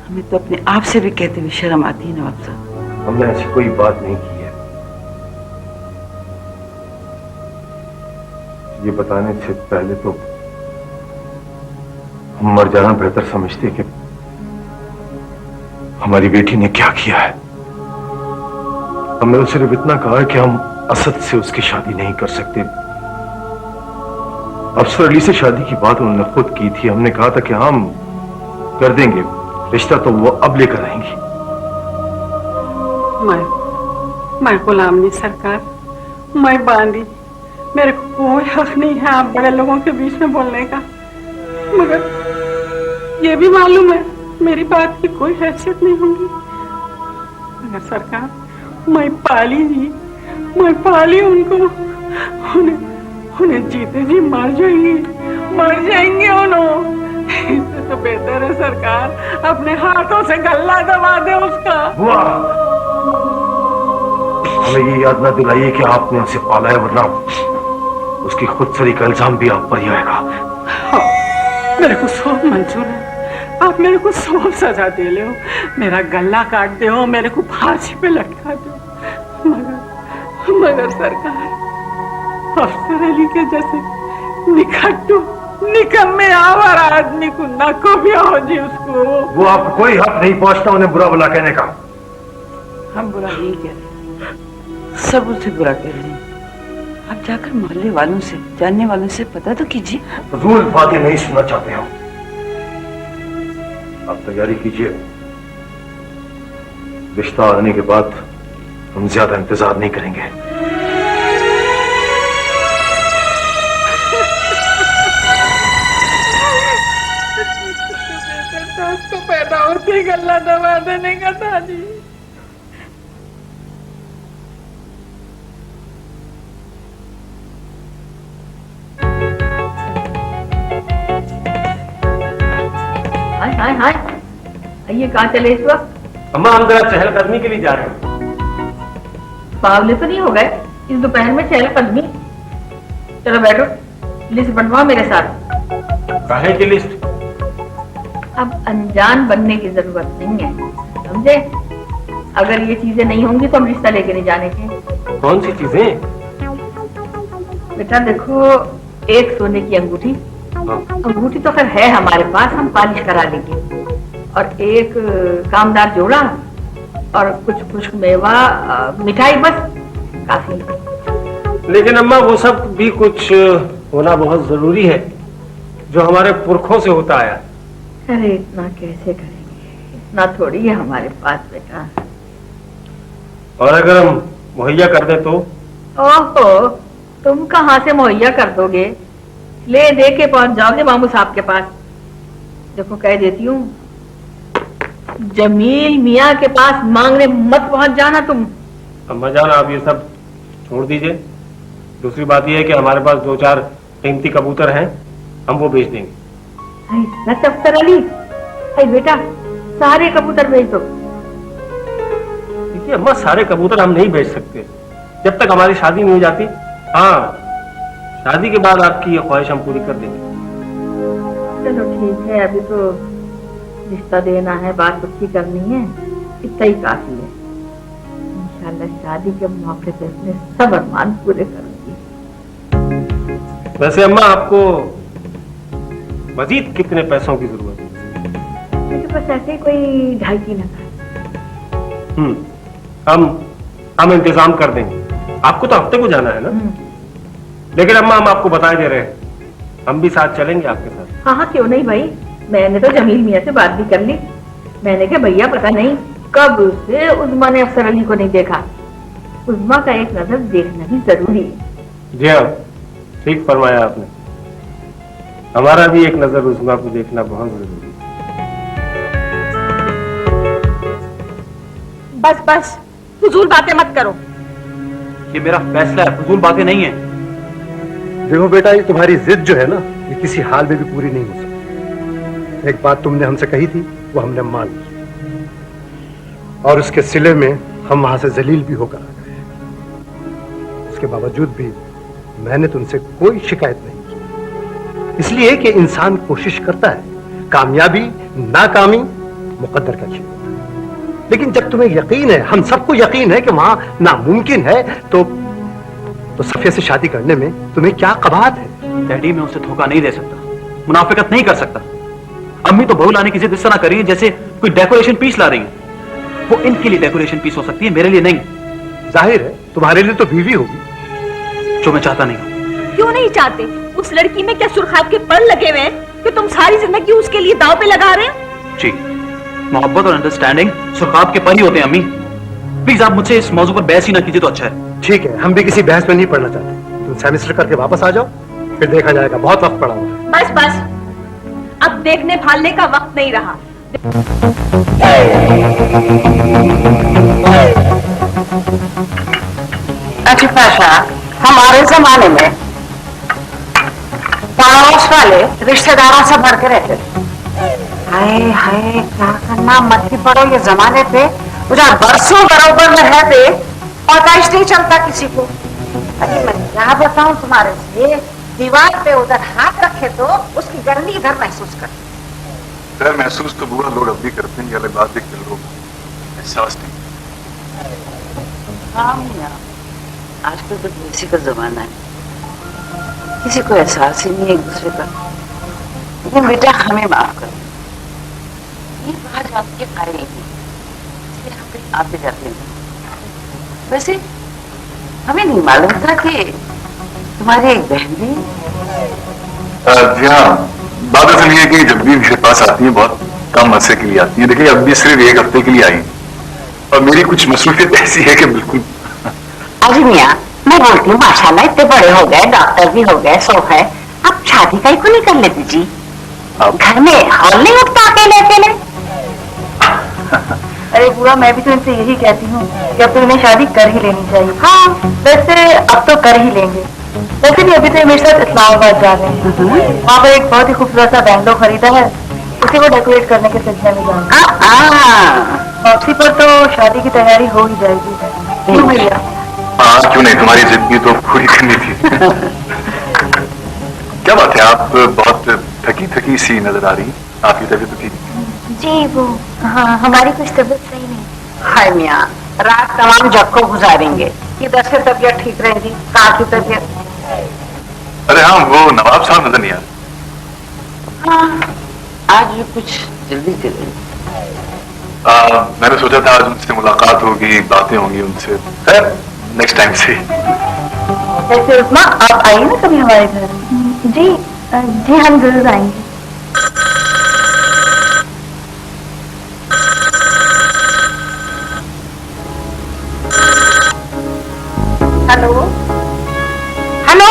हमें तो अपने आप से भी कहते हुए शर्म आती है नवाब साहब। हमने ऐसी कोई बात नहीं की है। ये बताने से पहले तो हम मर जाना बेहतर समझते कि हमारी बेटी ने क्या किया है। हमने उसे सिर्फ इतना कहा कि हम असद से उसकी शादी नहीं कर सकते। अफसर अली से शादी की बात उन्होंने खुद की थी। हमने कहा था कि हम कर देंगे रिश्ता, तो वो अब लेकर आएंगी। मैं गुलाम नहीं सरकार, मैं बांदी, मेरे को कोई हक नहीं है आप बड़े लोगों के बीच में बोलने का। मगर ये भी मालूम है मेरी बात की कोई हैसियत नहीं होगी। मगर सरकार, मैं पाली उनको, उन्हें जीते जी मर जाएंगे उन्होंने। इससे तो बेहतर है सरकार अपने हाथों से गला दबा दे उसका। हमें ये याद न दिलाइए कि आपने उसे पाला है, वरना उसकी खुदसरी का इल्जाम भी आप पर ही आएगा। हाँ, मेरे को सब मंजूर है। आप मेरे को सब सजा दे ले, मेरा गला काट दे, मेरे को फांसी पे लटका दो। मगर सरकार, अफसर अली के जैसे निकट्टू निकम्मे आवारा आदमी को ना को भी हो जी उसको। वो आपको कोई हक नहीं पहुंचता उन्हें बुरा भला कहने का। हम बुरा नहीं कह रहे, सब उसे बुरा कह रहे हैं। आप जाकर मोहल्ले वालों से, जानने वालों से पता तो कीजिए। फजूल बातें नहीं सुनना चाहते हम। आप तैयारी कीजिए, रिश्ता आने के बाद हम ज्यादा इंतजार नहीं करेंगे। तो पैदा होती गला दबा देने का था जी। हाय ये कहाँ चले इस वक्त? अम्मा, हम जरा चहलकदमी के लिए जा रहे हैं। बावले तो नहीं हो गए इस दोपहर में चहलकदमी? चलो बैठो, लिस्ट बनवाओ मेरे साथ। काहे की लिस्ट? अब अनजान बनने की जरूरत नहीं है, समझे? अगर ये चीजें नहीं होंगी तो हम रिश्ता लेके नहीं जाने के। कौन सी चीजें? बेटा देखो, एक सोने की अंगूठी, अंगूठी तो खैर है हमारे पास, हम पॉलिश करा लेंगे, और एक कामदार जोड़ा और कुछ खुश्क मेवा, मिठाई, बस काफी। लेकिन अम्मा, वो सब भी कुछ होना बहुत जरूरी है जो हमारे पुरखों से होता आया। अरे इतना कैसे करेंगे, इतना थोड़ी है हमारे पास बेटा। और अगर हम मुहैया कर दे तो? ओहो, तुम कहाँ से मुहैया कर दोगे? ले दे के पहुंच जाओगे मामू साहब के पास। देखो कह देती हूँ, जमील मियाँ के पास मांगने मत पहुंच जाना तुम। अम्मा जान, आप ये सब छोड़ दीजिए। दूसरी बात यह है कि हमारे पास 2-4 कीमती कबूतर हैं, हम वो बेच देंगे। अफसर अली, बेटा सारे कबूतर बेच दो। देखिए अम्मा, सारे कबूतर हम नहीं बेच सकते जब तक हमारी शादी नहीं हो जाती। हाँ, शादी के बाद आपकी ये ख्वाहिश हम पूरी कर देंगे। चलो ठीक है, अभी तो रिश्ता देना है, बात कुछ करनी है, इतना ही काफी है। इंशाल्लाह शादी के मौके पे अपने सब अरमान पूरे करूंगी। वैसे अम्मा, आपको मजीद कितने पैसों की जरूरत है? मुझे बस ऐसे कोई 2.5-3 हज़ार। हम इंतजाम कर देंगे। आपको तो हफ्ते को जाना है ना? लेकिन अम्मा, हम आपको बता दे रहे हैं, हम भी साथ चलेंगे आपके साथ। हाँ क्यों नहीं भाई, मैंने तो जमील मियाँ से बात भी कर ली। मैंने कहा भैया पता नहीं कब से उज़्मा ने अफसर अली को नहीं देखा, उज़्मा का एक नजर देखना भी जरूरी है। जी हाँ, ठीक फरमाया आपने। हमारा भी एक नजर उज़्मा को देखना बहुत जरूरी है। बस फजूल बातें मत करो। ये मेरा फैसला है, फजूल बातें नहीं है। देखो बेटा, ये तुम्हारी जिद जो है ना, ये किसी हाल में भी पूरी नहीं हो सकती। एक बात तुमने हमसे कही थी, वो हमने मान ली, और उसके सिले में हम वहां से जलील भी होकर आ गए। उसके बावजूद भी मैंने तुमसे कोई शिकायत नहीं की, इसलिए कि इंसान कोशिश करता है, कामयाबी नाकामी मुकद्दर का खेल होता है। लेकिन जब तुम्हें यकीन है, हम सबको यकीन है कि वहां नामुमकिन है, तो सफिया से शादी करने में तुम्हें क्या कबाहत है? डैडी, मैं उसे धोखा नहीं दे सकता, मुनाफिकत नहीं कर सकता। अम्मी तो बहू लाने की जिद इस तरह कर रही है जैसे कोई डेकोरेशन पीस ला रही है। वो इनके लिए डेकोरेशन पीस हो सकती है, मेरे लिए नहीं। जाहिर है तुम्हारे लिए तो बीवी होगी। जो मैं चाहता नहीं हूं। क्यों नहीं चाहते? उस लड़की में क्या सुर्खाब के पर लगे हुए हैं कि तुम सारी जिंदगी उसके लिए दाव पे लगा रहे हो? जी, मोहब्बत और अंडरस्टैंडिंग सुर्खाब के पर ही होते हैं अम्मी। प्लीज आप मुझसे इस मौजू पर बहस ही ना कीजिए तो अच्छा है। ठीक है, हम भी किसी बहस में नहीं पढ़ना चाहते। तुम सेमेस्टर करके वापस आ जाओ, फिर देखा जाएगा। बहुत वक्त पड़ा हुआ। बस बस, अब देखने भालने का वक्त नहीं रहा। अच्छा पाशा, हमारे जमाने में पड़ोस वाले रिश्तेदारों से भर के रहते थे। हाय हाय, क्या करना, मत ही पड़ो ये जमाने पे। जहाँ बरसों बरोबर में रहते और काश नहीं चलता किसी को। अरे मैं क्या बताऊं तुम्हारे से, दीवार पे उधर हाथ रखे तो उसकी गर्मी इधर महसूस कर। सर, महसूस तो बुआ लोग अब भी करते हैं, ये अलग बात है कि लोग एहसास नहीं। हाँ मियां, आजकल तो किसी का जमाना है, किसी को एहसास ही नहीं एक दूसरे का। लेकिन बेटा हमें माफ कर, ये बात आपके आई नहीं, इसलिए हम कहीं आते जाते हैं। वैसे हमें नहीं मालूम था कि तुम्हारी एक बहन भी। जी हाँ, बात असल ये है कि जब भी मेरे पास आती है बहुत कम अरसे के लिए आती है। देखिए, अब भी सिर्फ एक हफ्ते के लिए आई और मेरी कुछ मसरूफियत ऐसी है कि बिल्कुल। अरे मियां, मैं बोलती हूँ माशाल्लाह इतने बड़े हो गए, डॉक्टर भी हो गए, सो है, अब शादी का ही को नहीं कर लेते जी? घर में हॉल नहीं उठता अकेले अकेले। अरे बुआ, मैं भी तो इनसे यही कहती हूँ कि अब तो इन्हें शादी कर ही लेनी चाहिए। हाँ, वैसे अब तो कर ही लेंगे। वैसे भी अभी तो मेरे साथ इस्लामाबाद जा रहे हैं। वहाँ पर एक बहुत ही खूबसूरत सा बैंगलो खरीदा है, उसी को डेकोरेट करने के सिलसिले में जाना। वापसी पर तो शादी की तैयारी हो ही जाएगी। क्यों भैया? हाँ, क्यों नहीं, तुम्हारी जिद भी तो पूरी करनी थी। क्या बात है, आप बहुत थकी थकी सी नजर आ रही। आपकी तबीयत तो ठीक? जी वो, हाँ, हमारी कुछ तबीयत सही नहीं। हाय मियां, रात तमाम जग को गुजारेंगे, किधर से तबीयत ठीक रहेगी, कहाँ की तबीयत? अरे हाँ, वो नवाब साहब नजर नहीं आ रहे। हाँ, आज भी कुछ जल्दी चले। मैंने सोचा था आज उनसे मुलाकात होगी, बातें होंगी उनसे। खैर, नेक्स्ट टाइम से। वैसे उस्मा, आप आइए ना कभी हमारे घर। जी जी, हम जरूर आएंगे। हेलो हेलो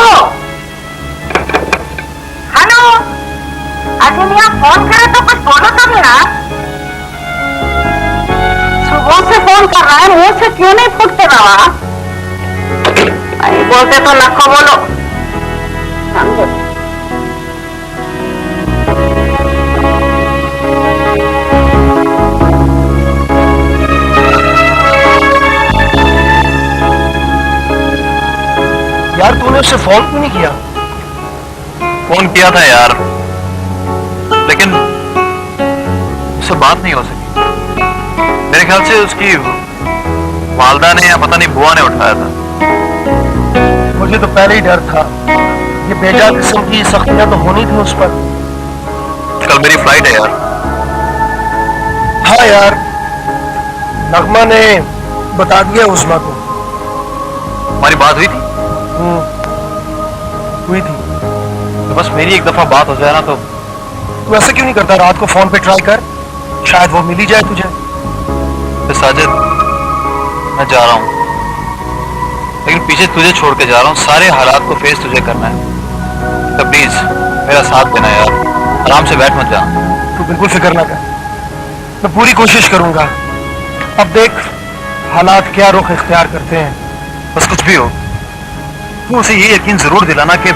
हेलो, अरे मियां फोन करे तो कुछ बोलो तो मेरा। सुबह से फोन कर रहा है, मुंह से क्यों नहीं फूटते रहा? नहीं बोलते तो लखो बोलो, समझो। यार तूने उससे फोन क्यों नहीं किया? फोन किया था यार, लेकिन उससे बात नहीं हो सकी। मेरे ख्याल से उसकी वालदा ने या पता नहीं बुआ ने उठाया था। मुझे तो पहले ही डर था, ये बेजा किस्म की सख्तियां तो होनी थी उस पर। कल मेरी फ्लाइट है यार। हाँ यार, नगमा ने बता दिया उस्मा को। हमारी बात हुई थी? हुई थी। तो बस मेरी एक दफा बात हो जाए ना तो। तू ऐसा क्यों नहीं करता, रात को फोन पे ट्राई कर, शायद वो मिल ही जाए तुझे। तो साजिद, मैं जा रहा हूँ, लेकिन पीछे तुझे छोड़ के जा रहा हूँ। सारे हालात को फेस तुझे करना है, तो प्लीज मेरा साथ देना यार। आराम से बैठ मत जा। तू बिल्कुल फिक्र ना कर, मैं पूरी कोशिश करूंगा। अब देख हालात क्या रुख इख्तियार करते हैं। बस कुछ भी हो, तू उसे ये यकीन जरूर दिलाना कि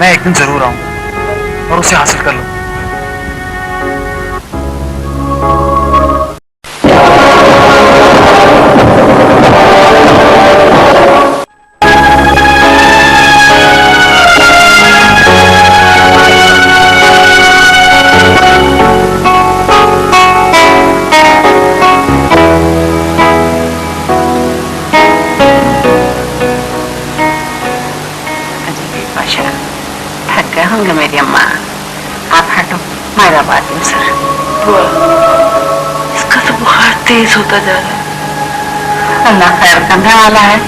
मैं एक दिन जरूर आऊंगा और उसे हासिल कर लूं। बुआ, इसका तो बुखार तेज होता जा रहा है। अल्लाह खैर करने वाला है,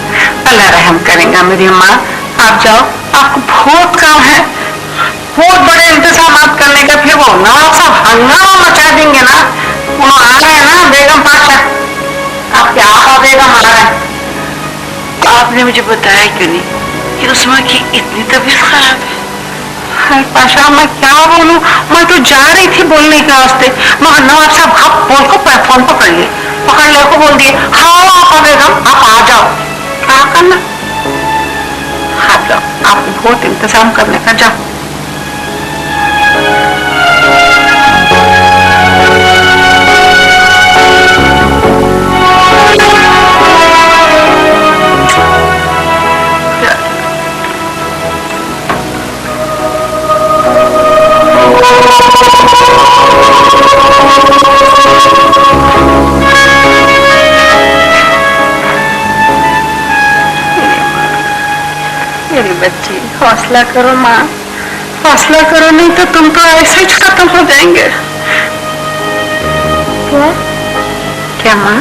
अल्लाह रहम करेगा। मेरी माँ आप जाओ, आपको बहुत काम है, बहुत बड़े इंतजाम करने का। फिर वो नवाब साहब हंगामा मचा देंगे ना, वो आ रहे हैं ना बेगम पाशा, आपके आपा बेगम आ रहे हैं। आपने मुझे बताया क्यों नहीं कि उस्मा की इतनी तबीयत खराब है? हाय पाशा, मैं क्या बोलूं, मैं तो जा रही थी बोलने के वास्ते, मगर नवाब साहब आप फोन को फोन पकड़ लिए, पकड़ने को बोल दिए हाँ आपा बेगम आप आ जाओ। क्या करना, हाँ जाओ, आपको बहुत इंतजाम करने का, जाओ। मेरी बच्ची हौसला करो माँ, हौसला करो, नहीं तो तुम तो ऐसे ही खत्म हो जाएंगे। क्या माँ?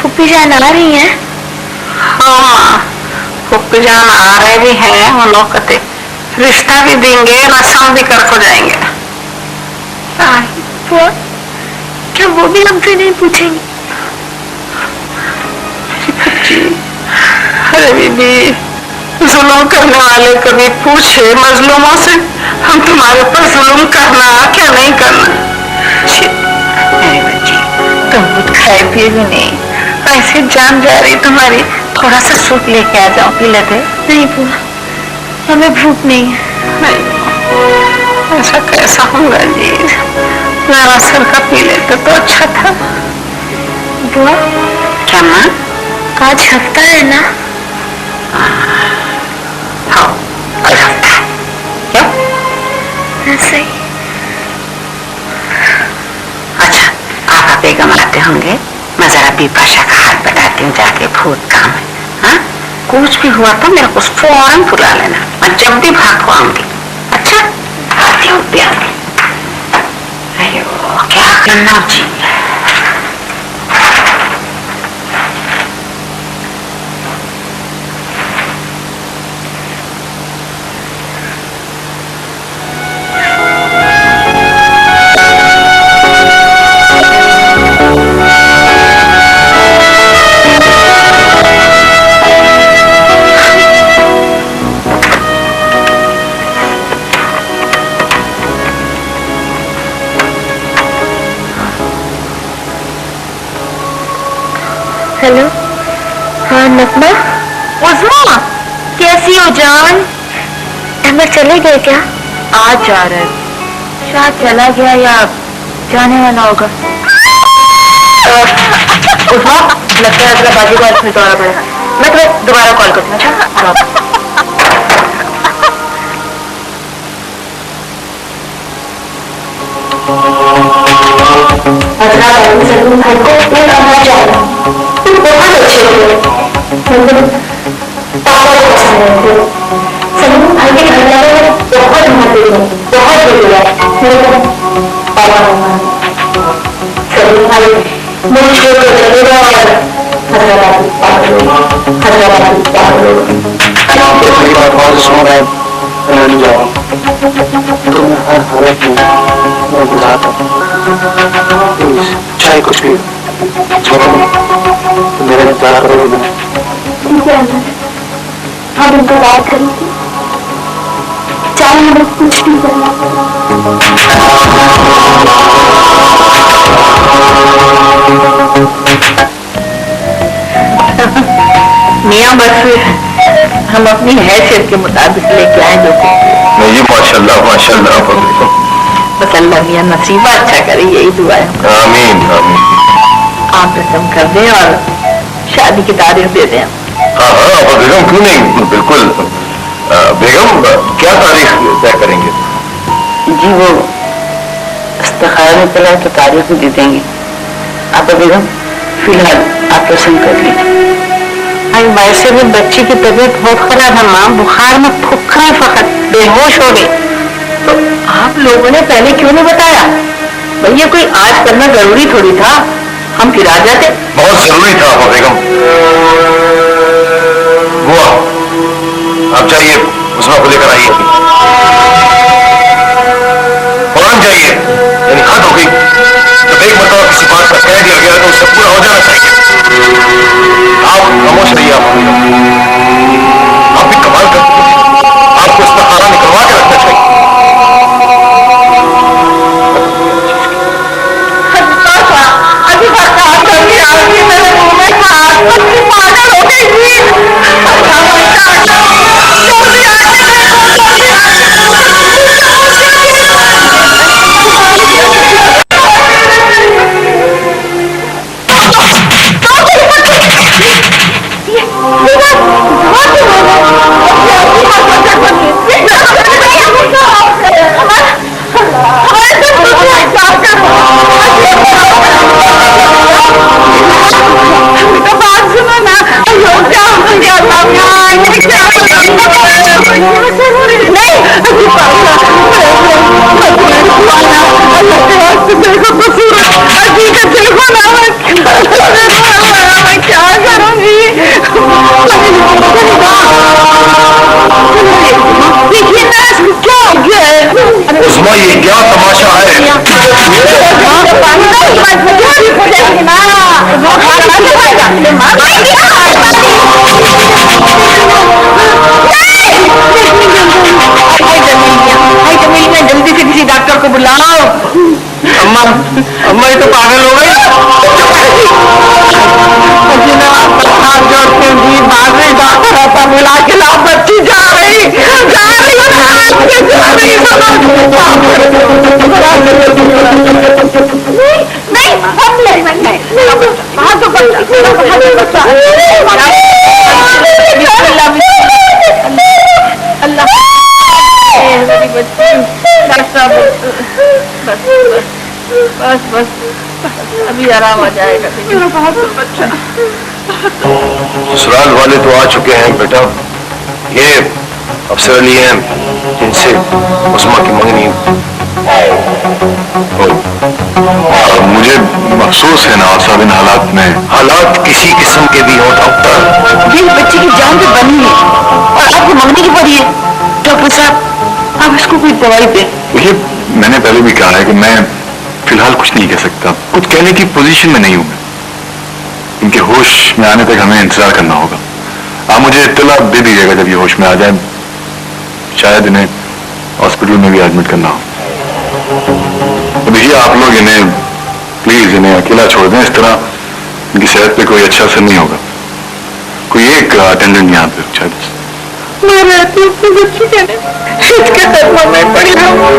फूफी जान आ रही हैं? हाँ माँ, फूफी जान आ रहे भी हैं, वो लोग कहते रिश्ता भी देंगे, रस्म भी कर जाएंगे। बुआ, क्या वो भी हमसे नहीं पूछेंगे? अरे बीबी, जुल्म करने वाले कभी पूछे मजलूमों से हम तुम्हारे पर जुल्म करना क्या नहीं करना? मेरी बच्ची, तुम कुछ खाए पिए भी नहीं, ऐसे जान जा रही तुम्हारी, थोड़ा सा सूप लेके आ जाओ, पी लेते। नहीं बुआ, हमें भूख नहीं है। नहीं, ऐसा कैसा होगा जी, मेरा सर का पी लेते तो अच्छा था। बुआ, क्या माँ? आज हफ्ता है ना? हाँ, आज हफ्ता है। क्यों? ऐसे ही। अच्छा, आपा बेगम आते होंगे, मैं जरा बीपाशा का हाथ बताती हूँ, जाके बहुत काम है। हाँ, कुछ भी हुआ तो मेरे को फौरन बुला लेना, मैं जब भी भाग को आऊंगी। अच्छा, आती हूँ प्यार। अयो, क्या करना जी। हेलो, हाँ नगमा। उस्मा, कैसी हो जान? अहमद चले गए क्या? आज जा रहा है, शायद चला गया या जाने वाला होगा। उस्मा, लगता है अगला बाजी को आज फिर दौड़ा पड़ेगा। मैं तुम्हें दोबारा कॉल करूँगा। अच्छा, सलून भाई को मैं करना चाहता हूँ, तुम बहुत अच्छे हो, पापा को पसंद है। सलून भाई के घर वाले बहुत महत्व है, बहुत बढ़िया है, मेरे को पापा होगा। सलून भाई मुझे छोड़ कर चलेगा और हैदराबाद पागल होगा। नहीं जाओ, तुम्हें हर हालत में मैं बुलाता हूँ। प्लीज, चाहे कुछ भी छोड़ो, मेरा इंतजार करोगे ना? ठीक है अमर, हम इंतजार करेंगे, चाहे हमें कुछ भी करना। मियाँ बस हम अपनी हैसियत के मुताबिक लेके आए जो नहीं, माशाल्लाह माशाल्लाह। बस अल्लाह मियाँ नसीबा अच्छा करे, यही दुआ है। आमीन आमीन। आप रस्म कर दें और शादी की तारीख दे दें। हाँ हाँ बेगम, क्यों नहीं, बिल्कुल। बेगम, क्या तारीख तय करेंगे? जी वो इस्तिखारा में पहले तो तारीख भी दे देंगे। आप बेगम फिलहाल आप रस्म कर लीजिए। वैसे भी बच्ची की तबीयत बहुत खराब है माँ, बुखार में फुक रही, फकत बेहोश हो गई। तो आप लोगों ने पहले क्यों नहीं बताया? भैया कोई आज करना जरूरी थोड़ी था, हम फिर आ जाते। बहुत जरूरी था बेगम। बुआ आप जाइए, उस्मा को लेकर आइए, फौरन जाइए। यानी हद हो गई, जब एक मरतबा किसी बात पर कह दिया गया तो उससे पूरा हो जाना चाहिए। आप खामोश रहिए। आप भी कमाल करते हैं, आपको इस पर खाना निकलवा के रखना चाहिए। पागल हो गई थी। उस्मा ये क्या तमाशा है? जल्दी से किसी डॉक्टर को बुलाओ। अम्मा अम्मा ये तो पागल हो गई। डॉक्टर आता बुला के लाओ, बच्ची जा रही नहीं, अल्लाह मेरी बच्ची, बस बस अभी आराम आ जाएगा। बच्चा ससुराल वाले तो आ चुके हैं बेटा, ये अफसर अली हैं जिनसे उस्मा की मंगनी। मुझे अफसोस है ना साहब, इन हालात में, हालात किसी किस्म के भी हो डॉक्टर, ये बच्ची की जान तो बनी है और आपको मंगनी की पड़ी है। डॉक्टर साहब आप इसको कोई दवाई दें। ये मैंने पहले भी कहा है कि मैं फिलहाल कुछ नहीं कह सकता, कुछ कहने की पोजीशन में नहीं हूं। इनके होश में आने तक हमें इंतजार करना होगा। आप मुझे इत्तला दे दीजिएगा जब ये होश में आ जाए, शायद इन्हें हॉस्पिटल में भी एडमिट करना हो। तो देखिए आप लोग इन्हें प्लीज इन्हें अकेला छोड़ दें, इस तरह इनकी सेहत पे कोई अच्छा असर नहीं होगा। कोई एक अटेंडेंट यहाँ पे शायद। मैं रहती हूँ अपनी बच्ची के लिए, इसके कदमों में पड़ी रहूं।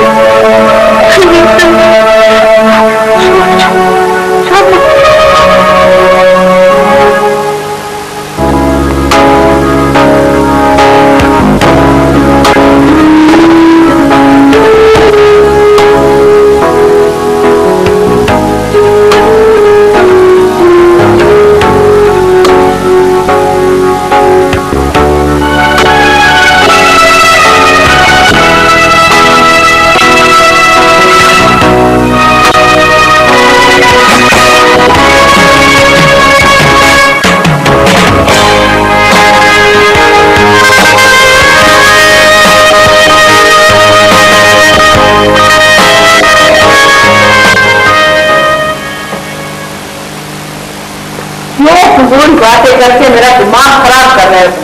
बातें करके मेरा दिमाग खराब कर रहे थे।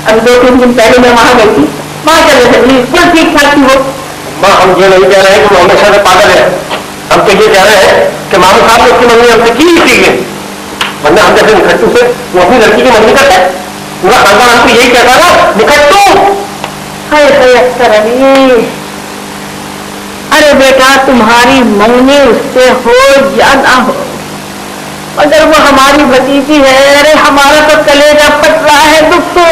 अभी 2-3 दिन पहले मैं वहां गई थी, वहां चले थे बिल्कुल ठीक ठाक थी वो। माँ हम ये नहीं कह रहे हैं कि वो हमेशा से पागल है, हम तो ये कह रहे हैं कि मामू साहब ने उसकी मम्मी हमसे की नहीं सीखे, वरना हम जैसे निखट्टू से वो अपनी लड़की की मम्मी करते, पूरा खानदान हमको यही कहता ना निखट्टू। अख्तर अली, अरे बेटा तुम्हारी मंगनी उससे हो या ना हो, अगर वो हमारी भतीजी है, अरे हमारा तो कलेजा फट रहा है दुख से।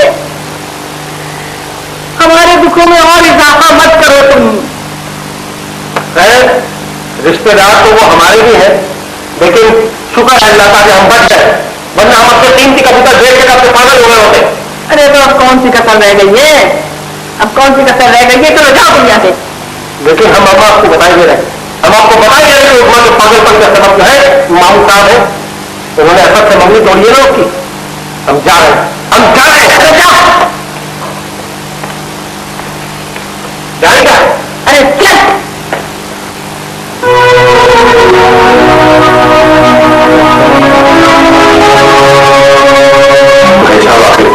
हमारे दुखों में और इजाफा मत करो तुम। रिश्तेदार तो वो हमारे भी हैं, लेकिन शुक्र है अल्लाह का कि हम बच गए, वरना हम अपने कीमती कबूतर देख के अपने पागल हो गए होते। अरे तो अब कौन सी कसर रह गई है, अब कौन सी कसर रह गई है, चलो जाओ दुनिया से। लेकिन हम अम्मा आपको बताए दे रहे हैं, हम आपको बता ही रहे कि उपमा के पागलपन का सबब जो है मामू साहब है, उन्होंने असर से मम्मी तोड़ी है ना उसकी। हम जा रहे हैं, हम जा रहे हैं। जाएगा? अरे चल।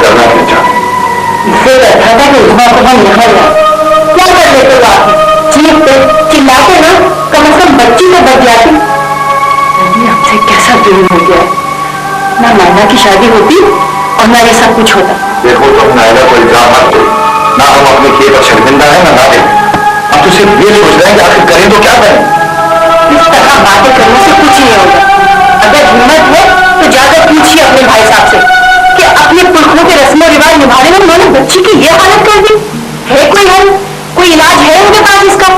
करना क्या चाहते? इससे अच्छा था कि उपमा को हम यहाँ लाए। क्या कर लेते हो आप? चीखते चिल्लाते ना, कम से कम बच्ची तो बच जाती। हमसे कैसा जुल्म हो गया है, ना नायना की शादी होती और ना ये सब कुछ होता। देखो तुम नायना को इल्जाम मत दो, ना हम अपने किए पर शर्मिंदा है ना नादे। हम तो सिर्फ ये सोच रहे हैं कि आखिर करें तो क्या करें। इस तरह बातें करने से कुछ नहीं होगा। अगर हिम्मत है तो जाकर पूछिए अपने भाई साहब से कि अपने पुरखों के रस्मों रिवाज निभाने में उन्होंने बच्ची की ये हालत कर दी। है कोई हल, कोई इलाज है उनके पास इसका?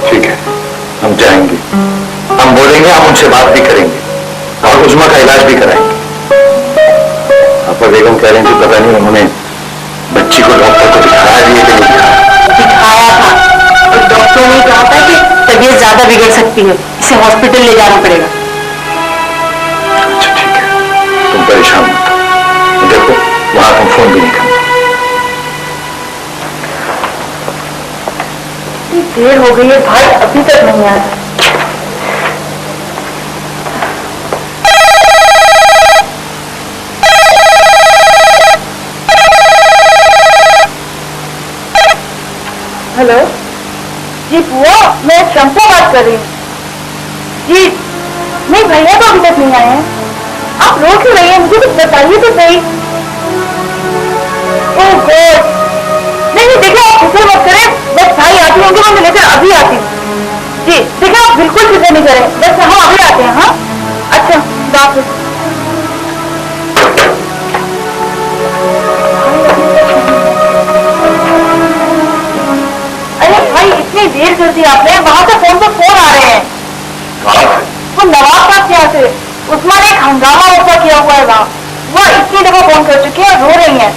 ठीक है, हम जाएंगे, हम बोलेंगे, हम उनसे बात भी करेंगे और उस्मा का इलाज भी कराएंगे। आपा बेगम कह रही थी पता नहीं उन्होंने बच्ची को डॉक्टर को दिखाया भी है कि नहीं दिखाया था, और डॉक्टरों ने कहा था कि तबीयत ज्यादा बिगड़ सकती है, इसे हॉस्पिटल ले जाना पड़ेगा। अच्छा ठीक है, तुम परेशान मत हो। देखो वहां तुम फोन भी नहीं करना। देर हो गई है भाई, अभी तक नहीं आया। हेलो जी बुआ, मैं शंपू बात कर रही हूँ जी। नहीं भैया तो अभी तक नहीं आए हैं। आप रो क्यों रही हैं, मुझे कुछ बताइए तो सही। ओह गॉड, नहीं देखिए आप फिक्र मत करें, बस भाई आती होंगे, मैं लेकर अभी आती हूँ जी। देखिए आप बिल्कुल फिक्र नहीं करें, बस हम अभी आते हैं। हाँ अच्छा, बात। अरे भाई इतनी देर कर दी आपने, वहां से फोन पर फोन आ रहे हैं। वो नवाब साहब के यहाँ से, उस्मा ने एक हंगामा ऊपर किया हुआ है वहाँ। वो इतनी दफा फोन कर चुकी है और रो रही हैं।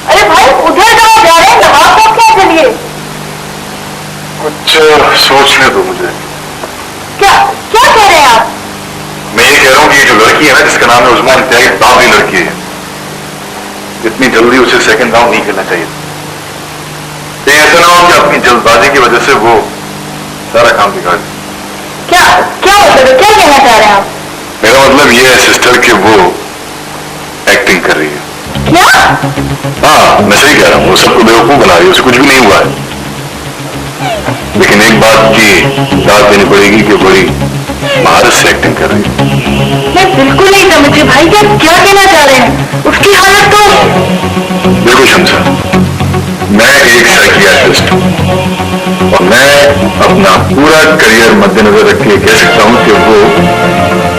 अरे भाई उधर जहाँ जा रहे हैं नवाब साहब क्या चलिए। कुछ सोचने दो मुझे। क्या क्या कह रहे हैं आप? मैं ये कह रहा हूँ कि ये जो लड़की है ना जिसका नाम है उस्मा इंतहा बावरी लड़की है, इतनी जल्दी उसे सेकंड राउंड नहीं करना चाहिए। कहीं ऐसा ना हो कि अपनी जल्दबाजी की वजह से वो सारा काम बिगाड़ दे। क्या क्या मतलब है, क्या कहना चाह रहे हैं आप? मेरा मतलब ये है सिस्टर कि वो एक्टिंग कर रही है। क्या? हाँ मैं सही कह रहा हूँ, वो सबको बेवकूफ बना रही है, उसे कुछ भी नहीं हुआ है। लेकिन एक बात की दाद देनी पड़ेगी कि बड़ी महारत से एक्टिंग कर रही है। मैं बिल्कुल नहीं समझ रही भाई, क्या क्या कहना चाह रहे हैं? उसकी हालत तो बिल्कुल शमसा, मैं एक साइकियाट्रिस्ट हूँ और मैं अपना पूरा करियर मद्देनजर रख के कह सकता हूँ कि वो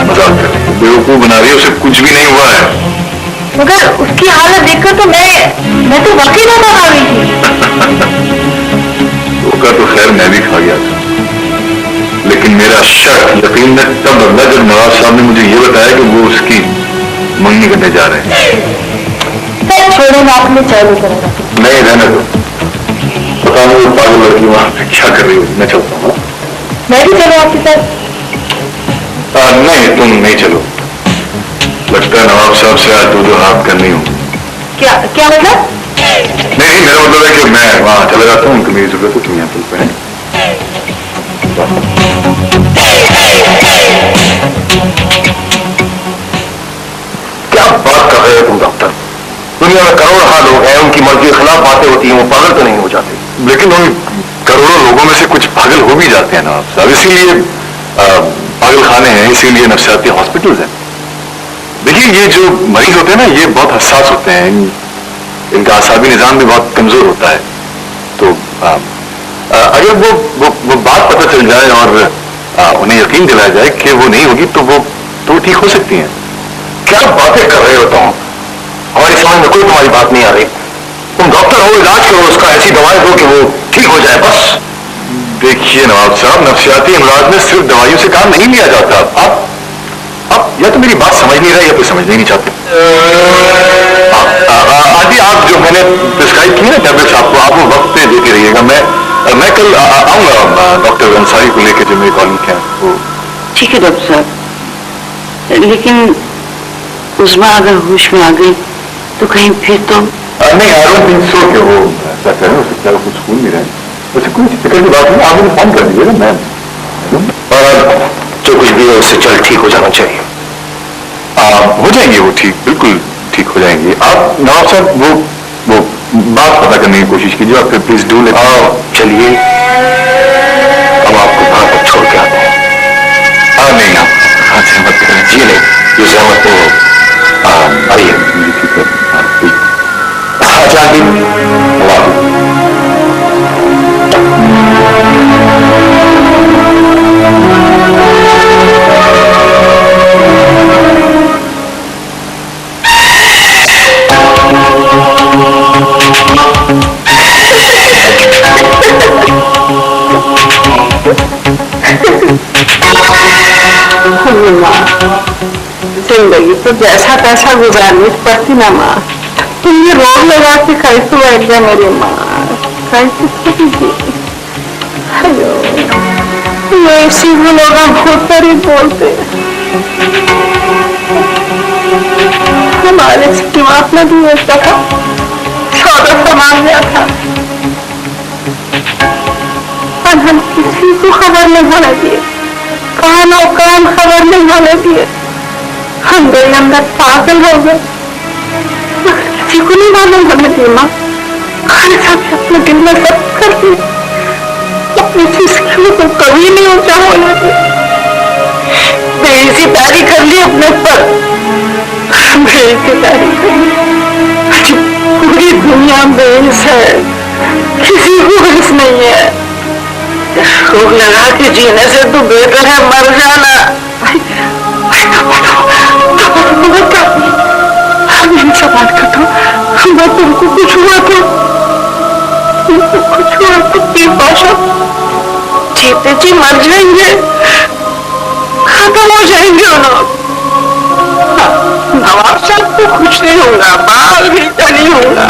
मजाक कर रही है, बेवकूफ बना रही है, उसे कुछ भी नहीं हुआ है। मगर उसकी हालत देखकर तो मैं तो वाकई धोखा खा गई थी। धोखा तो खैर मैं भी खा गया था, लेकिन मेरा शक यकीन में तब बदला जब नवाब साहब ने मुझे ये बताया कि वो उसकी मंगनी करने जा रहे हैं। छोड़ो ना, आपने चाय लेकर आना। नहीं रहने दो, पता नहीं वो पागल लड़की वहां पे क्या कर रही हो। मैं चलता हूँ। मैं भी चलूं आपके साथ? नहीं तुम नहीं चलो, लगता है नवाब साहब से आज दो हाथ करनी हो। क्या क्या मतलब? नहीं मेरा मतलब है कि मैं वहां चला जाता हूँ, उनको मेरी जरूरत है, तुम यहाँ चल पे। क्या बात कर रहे हो तुम डॉक्टर? दुनिया में करोड़ हाल लोग हैं, उनकी मर्जी के खिलाफ बातें होती हैं, वो पागल तो नहीं हो जाते। लेकिन उन करोड़ों लोगों में से कुछ पागल हो भी जाते हैं ना साहब, इसीलिए पागल खाने हैं, इसीलिए नफ्सियाती हॉस्पिटल्स हैं। देखिए ये जो मरीज होते हैं ना, ये बहुत हसास होते हैं, इनका आसाबी निजाम भी बहुत कमजोर होता है। तो अगर वो बात पता चल जाए और उन्हें यकीन दिलाया जाए कि वो नहीं होगी तो ठीक हो सकती हैं। क्या बातें कर रहे हो तुम? हमारी समझ में कोई तुम्हारी बात नहीं आ रही। तुम डॉक्टर हो, इलाज करो उसका, ऐसी दवाएं दो कि वो ठीक हो जाए बस। देखिए नवाब साहब, नफ्सियाती इमराज में सिर्फ दवाइयों से काम नहीं लिया जाता। आप या तो मेरी बात समझ नहीं रहे या फिर समझ नहीं चाहते। आदि आप जो मैंने प्रिस्क्राइब की ना टैबलेट्स आपको, आप वो वक्त पे देती रहिएगा। मैं कल आऊंगा डॉक्टर अंसारी को लेकर जो मेरे कॉलिंग के हैं। ठीक है डॉक्टर साहब, लेकिन उस्मा अगर होश में आ गई तो कहीं फिर तो नहीं, आई डोंट थिंक सो कि वो ऐसा करें, उससे क्या कुछ सुन नहीं रहे, वैसे कोई फिक्र की बात नहीं, आप मुझे फोन कर दीजिएगा मैम। और जो कुछ भी है उससे जल्द ठीक हो जाना चाहिए। हो जाएंगे वो ठीक, बिल्कुल ठीक हो जाएंगे। आप नवाब साहब वो बात पता करने की कोशिश कीजिए, आप फिर प्लीज डू लेट। चलिए हम आपको वहां तक छोड़ के आते हैं। नहीं, आप हाथ से मत करें जी, नहीं ये जहमत तो आइए। अच्छा जी, जिंदगी तो जैसा तैसा गुजारनी पड़ती ना माँ। तुम ये रोग लगा के कैसे बैठ गया मेरी माँ, कैसे ये इसी को लोग भूत पर ही बोलते। हमारे दिमाग में भी एक दफा सौदा सामान गया था और हम किसी को खबर नहीं होने दिए, कानो कान खबर नहीं होने दिए। हम गए अंदर पागल हो गए, किसी को नहीं मालूम होने दिए माँ। खाने साथ अपने दिल में सब कर दिए, अपनी सिस्कियों को कभी नहीं ऊंचा होने दिए। बेइज्जती कर ली अपने पर, बेइज्जती कर ली। पूरी दुनिया बेइज्जत है, किसी को हिस्स नहीं है। रोग लगा के जीने से तो बेहतर है मर जाना। मेरी बात कर दो, मैं तुमको कुछ हुआ तो पाशा जीते जी मर जाएंगे, खत्म हो जाएंगे लोग। नवाब साहब तो कुछ नहीं होगा, बाल भी नहीं होगा,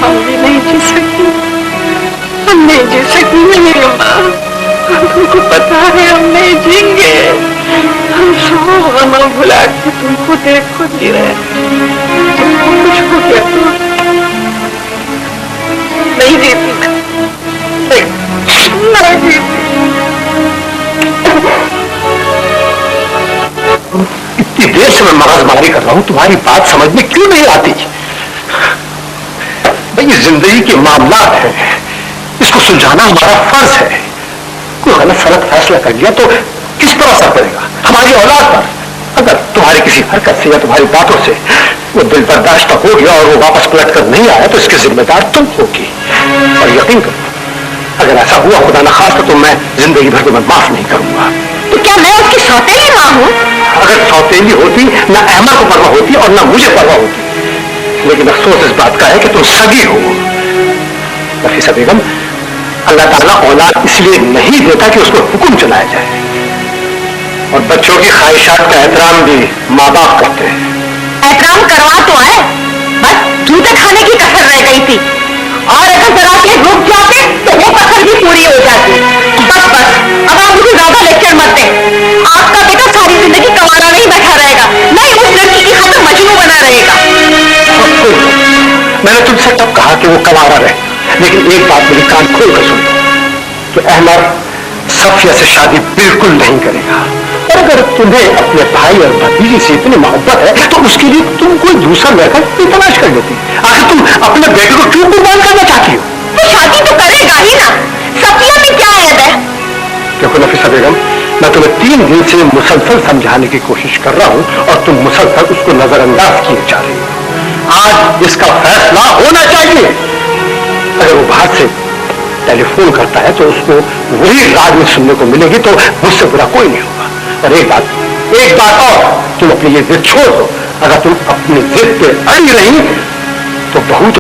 हम भी नहीं जी सकते, हम नहीं जी सकेंगे मेरी माँ। तुमको पता है हम नहीं जीएंगे, हम सब गम भुला के तुमको देखो जी रहे। तुमको कुछ हो गया तो नहीं जीती, नहीं जीती। इतनी देर से मैं मगजमारी कर रहा हूं, तुम्हारी बात समझ में क्यों नहीं आती? भाई ये जिंदगी के मामला है, इसको सुलझाना हमारा फर्ज है। कोई गलत सलत फैसला कर लिया तो किस पर असर पड़ेगा? हमारी औलाद पर। अगर तुम्हारी किसी हरकत से या तुम्हारी बातों से वो दिल बर्दाश्त हो गया और वो वापस पलट कर नहीं आया तो इसके जिम्मेदार तुम होगी। और यकीन करो, अगर ऐसा हुआ खुदा न खास्ता तो मैं जिंदगी भर तुम्हें माफ नहीं करूंगा। तो क्या मैं उसकी सौतेली माँ हूँ? अगर सौतेली होती न अहमद को परवाह होती और न मुझे परवाह होती, लेकिन अफसोस इस बात का है कि तुम सगी हो। नफीसा बेगम, अल्लाह ताला औलाद इसलिए नहीं देता कि उसको हुक्म चलाया जाए, और बच्चों की ख्वाहिशात का एहतराम भी माँ बाप करते हैं। एहतराम करवा तो है, बस जूते खाने की कसर रह गई थी, और अगर जरा के रुक जाते तो वो कसर भी पूरी हो जाती। बस बस, अब आप मुझे ज्यादा लेक्चर मत दें। आपका बेटा सारी जिंदगी कमाना नहीं बैठा रहेगा, नहीं उस लड़की की खातिर मजनू बना रहेगा। मैंने तुमसे तब कहा कि वो कमारा रहे, लेकिन एक बात मेरी कान खोल कर सुन, कि अहमद सफिया से शादी बिल्कुल नहीं करेगा। और अगर तुम्हें अपने भाई और भतीजी से इतनी मोहब्बत है तो उसके लिए तुम कोई दूसरा लड़का तलाश कर लेती। आखिर तुम अपने बेटे को क्यों कुर्बान करना चाहती हो? तो शादी तो करेगा ही ना, सफिया में क्या ऐब है? देखो नफीसा बेगम, मैं तुम्हें 3 दिन से मुसलसल समझाने की कोशिश कर रहा हूँ और तुम मुसलसल उसको नजरअंदाज किए जा रही हो। आज इसका फैसला होना चाहिए। अगर वो बाहर से टेलीफोन करता है तो उसको वही राज में सुनने को मिलेगी, तो मुझसे बुरा कोई नहीं होगा। और एक बात और, तुम अपनी ये जिद छोड़ दो। अगर तुम अपनी जिद पे अड़ी रही तो बहुत